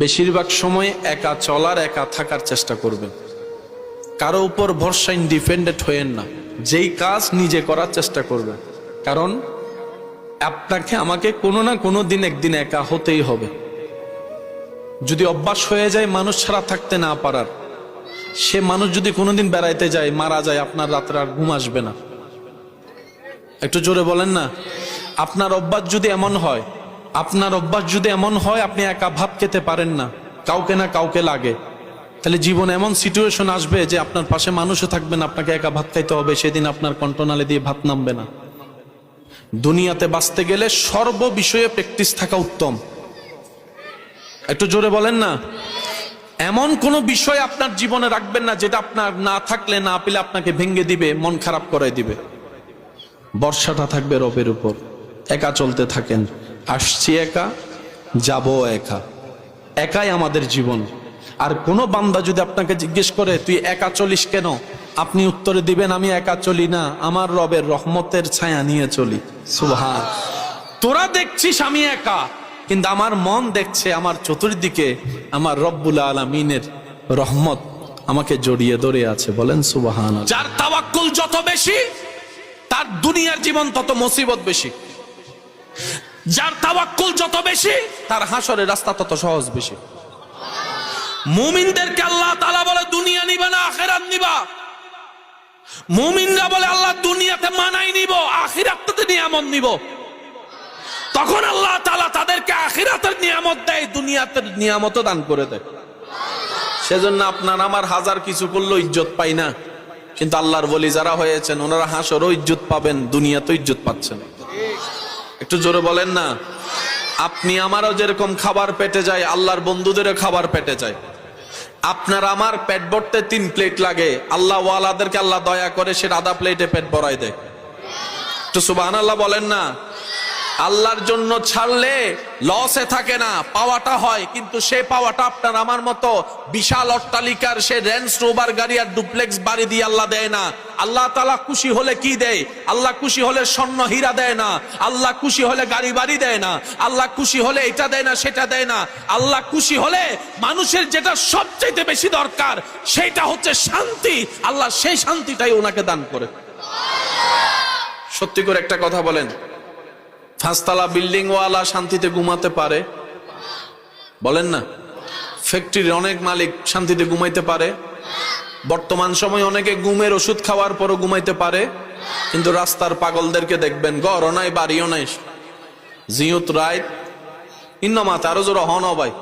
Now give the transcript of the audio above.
বেশিরভাগ সময় একা চলার, একা থাকার চেষ্টা করবেন। কারো উপর ভরসা ইন্ডিপেন্ডেন্ট হয়েন না। যেই কাজ নিজে করার চেষ্টা করবেন, কারণ আপনাকে আমাকে কোনো না কোনো দিন একদিন একা হতেই হবে। যদি অভ্যাস হয়ে যায় মানুষ ছাড়া থাকতে না পারার, সে মানুষ যদি কোনোদিন বেড়াইতে যায়, মারা যায়, আপনার রাত্রে আর ঘুম আসবে না। একটু জোরে বলেন না। আপনার অভ্যাস যদি এমন হয়, আপনি একা ভাত খেতে পারেন না, কাউকে না কাউকে লাগে, তাহলে জীবনে এমন সিচুয়েশন আসবে যে আপনার পাশে মানুষও থাকবে না, আপনাকে একা ভাত খাইতে হবে। সেদিন আপনার কন্ট্রোনালে দিয়ে ভাত নামবে না। দুনিয়াতে বাঁচতে গেলে সর্ব বিষয়ে প্র্যাকটিস থাকা উত্তম। একটু জোরে বলেন না। এমন কোন বিষয় আপনার জীবনে রাখবেন না যেটা আপনার না থাকলে, না পেলে আপনাকে ভেঙে দিবে, মন খারাপ করে দিবে। ভরসাটা থাকবে রবের উপর। একা চলতে থাকেন। আসছি একা, যাবো একা, একাই আমাদের জীবন। আর কোন বান্দা যদি আপনাকে জিজ্ঞেস করে তুই একা চলিস কেন, আপনি উত্তরে দিবেন আমি একা চলি না, আমার রবের রহমতের ছায়া নিয়ে চলি। সুবহান। তোরা দেখছিস আমি একা, কিন্তু আমার মন দেখছে আমার চতুর্দিকে আমার রব্বুল আলামিনের রহমত আমাকে জড়িয়ে ধরে আছে। বলেন সুবহান। যার তাওয়াক্কুল যত বেশি, তার দুনিয়ার জীবন তত মুসিবত বেশি। যার তাওয়াক্কুল যত বেশি, তার হাসরের রাস্তা তত সহজ বেশি। মুমিনদেরকে আল্লাহ তাআলা বলে দুনিয়া নিবা না আখিরাত নিবা। মুমিনরা বলে আল্লাহ দুনিয়াতে মানাই নিব, আখিরাতে নিয়ামত নিব। তখন আল্লাহ তাআলা তাদেরকে আখিরাতের নিয়ামত দেয়, দুনিয়াতে নিয়ামতও দান করে দেয়। সেজন্য আপনার আমার হাজার কিছু করলেও ইজ্জত পাই না, কিন্তু আল্লাহর ওলি যারা হয়েছেন ওনারা হাসরও ইজ্জত পাবেন, দুনিয়াতেও ইজ্জত পাচ্ছেন। একটু জোরে বলেন না। আপনি আমারও যেরকম খাবার পেটে যায়, আল্লাহর বন্ধুদেরও খাবার পেটে যায়। আপনার আমার পেট ভরতে 3 প্লেট লাগে, আল্লাহ ওয়ালাদেরকে আল্লাহ দয়া করে সে আধা প্লেটে পেট ভরাই দেয়। তো সুবহানাল্লাহ বলেন না। আল্লাহর জন্য ছাড়লে লসে থাকে না, পাওয়াটা হয়, কিন্তু সে পাওয়াটা আপনার আমার মতো বিশাল অট্টালিকার সে রেঞ্জ রোভার গাড়ি আর ডুপ্লেক্স বাড়ি দিয়ে আল্লাহ দেয় না। আল্লাহ তাআলা খুশি হলে কি দেয়? আল্লাহ খুশি হলে স্বর্ণ হীরা দেয় না। আল্লাহ খুশি হলে গাড়ি বাড়ি দেয় না। আল্লাহ খুশি হলে এটা দেয় না, সেটা দেয় না। আল্লাহ খুশি হলে মানুষের যেটা সবচেয়ে বেশি দরকার সেটা হচ্ছে শান্তি, আল্লাহ সেই শান্তিটাই ওনাকে দান করে। সত্যি করে একটা কথা বলেন, 5 তলা বিল্ডিং ওয়ালা শান্তিতে ঘুমাতে পারে? বলেন না। ফ্যাক্টরির অনেক মালিক শান্তিতে ঘুমাইতে পারে? বর্তমান সময় অনেকে ঘুমের ওষুধ খাওয়ার পরও ঘুমাইতে পারে, কিন্তু রাস্তার পাগলদেরকে দেখবেন, ঘরও নাই, বাড়িও নাই, জিয়ত রায় ইন্নমাতে আরো জোর হন ভাই।